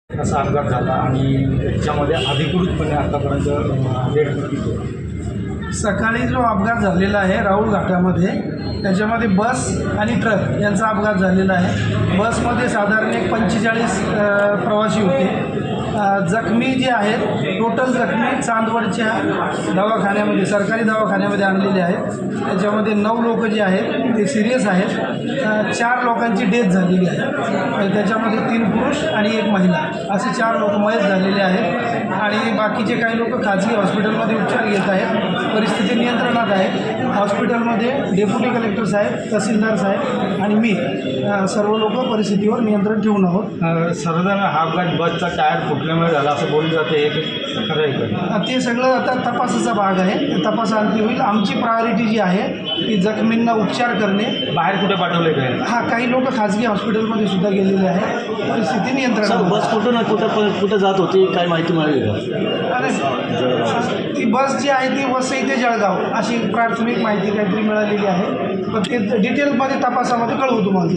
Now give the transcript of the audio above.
असा अपघात झाला आणि त्याच्यामध्ये अधिकृतपणे आतापर्यंत डेड बॉडी सकाळी जो अपघात झालेला आहे राऊळ घाटामध्ये, त्याच्यामध्ये बस आणि ट्रक यांचा अपघात झालेला आहे। बसमध्ये साधारण 45 प्रवासी होते। जखमी जे आहेत, टोटल जखमी चांदवडच्या दवाखान्यामध्ये, सरकारी दवाखान्यामध्ये आणलेले आहेत। त्याच्यामध्ये 9 लोक जे आहेत ते सिरियस आहेत। 4 लोकांची डेथ झालेली आहे। त्याच्यामध्ये 3 पुरुष आणि 1 महिला असे 4 लोक मयत झालेले आहेत आणि बाकीचे काही लोक खाजगी हॉस्पिटलमध्ये उपचार घेत आहेत। परिस्थिती नियंत्रणात आहे। हॉस्पिटलमध्ये डेप्युटी कलेक्टर साहेब, तहसीलदार साहेब आणि मी सर्व लोक परिस्थितीवर नियंत्रण ठेवून आहोत। सर्वजण हा अपघात बसचा टायर फुटल्यामुळे झाला असं बोललं जाते, हे खरं आहे? ते सगळं आता तपासाचा भाग आहे। ते तपासाअंती होईल। आमची प्रायोरिटी जी आहे ती जखमींना उपचार करणे। बाहेर कुठे पाठवले काय? काही लोक खाजगी हॉस्पिटलमध्ये सुद्धा गेलेले आहेत। परिस्थिती नियंत्रणात। बस कुठं जात होती, काय माहिती मिळाली का? ती बस जी आहे ती वसई ते जळगाव अशी प्राथमिक माहिती काहीतरी मिळालेली आहे, पण ते डिटेलमध्ये तपासामध्ये कळवू तुम्हाला।